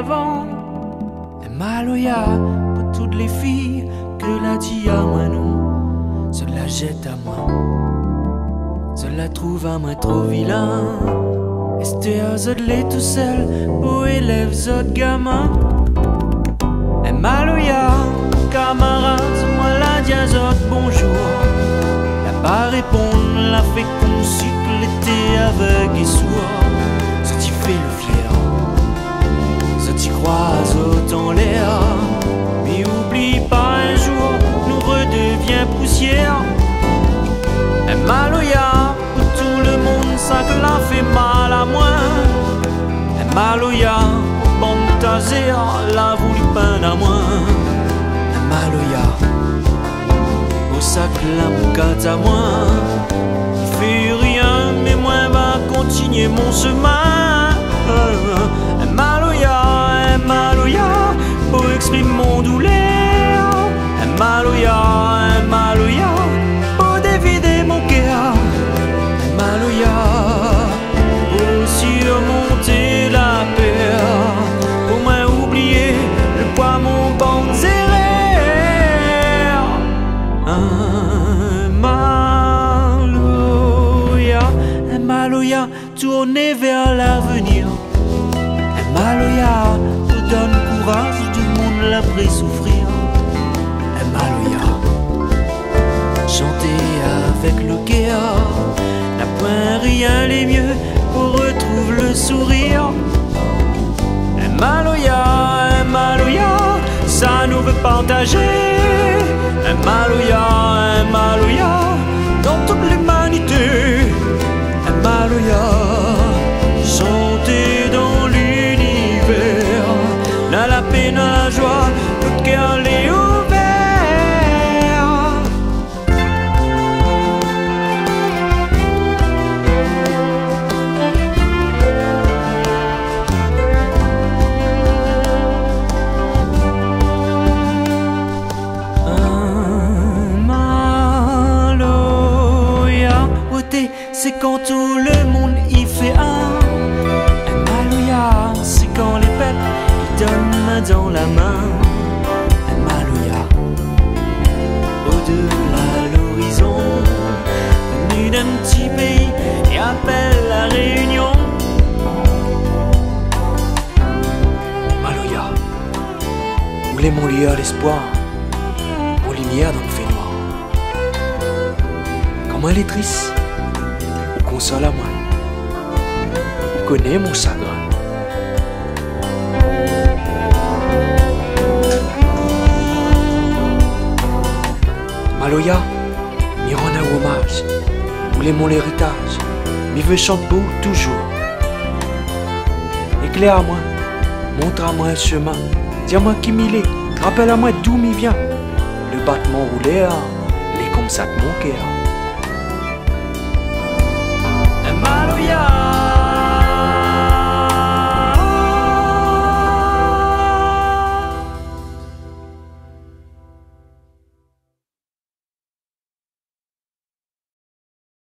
avant. Et Maloya, pour toutes les filles que la dit à moi non, se la jette à moi, se la trouve à moi trop vilain. Esther zot l'est tout seul, pour élève zot gamin. Et Maloya, camarade, moi la dia zot bonjour. La pas répondre, la fait qu'on cycle l'été aveugle et sourd. Ce qui fait le fier, ce qui croise autant l'air. Mais oublie pas un jour, nous redevient poussière. Et Maloya, pour tout le monde, ça que la fait mal à moi. Et Maloya, bande taser, la voulu peine à moi. Et Maloya, au sac la moucate à moi. Il fait rien, mais moi va continuer mon chemin. Et Maloya, pour exprimer mon douleur. Et Maloya, pour dévider mon cœur. Et Maloya, pour surmonter la peur. Pour moi oublier le poids mon bon Maloya, tournez vers l'avenir. Et Maloya, vous donne courage du monde l'après souffrir. Et Maloya, chantez avec le cœur. N'a point rien les mieux pour retrouver le sourire. Et Maloya, ça nous veut partager. Et Maloya, dans toute l'humanité. Maloya, chanter dans l'univers, dans la paix, dans la joie, notre cœur l'est ouvert. Maloya, c'est quand tout le monde y fait un. Et Maloya, c'est quand les peuples y donnent main dans la main. Et Maloya, au-delà de l'horizon, venu d'un petit pays et appelle la réunion. Maloya, où les mon lieu à l'espoir, mon lumière dans le fait noir. Comment elle est triste, console à moi, connais mon chagrin. Maloya, m'y rend un hommage, voulez mon héritage, m'y veut chanter beau toujours. Éclaire à moi, montre à moi un chemin, dis-moi qui m'y est, rappelle à moi d'où m'y vient. Le battement roulait, les comme ça de mon cœur.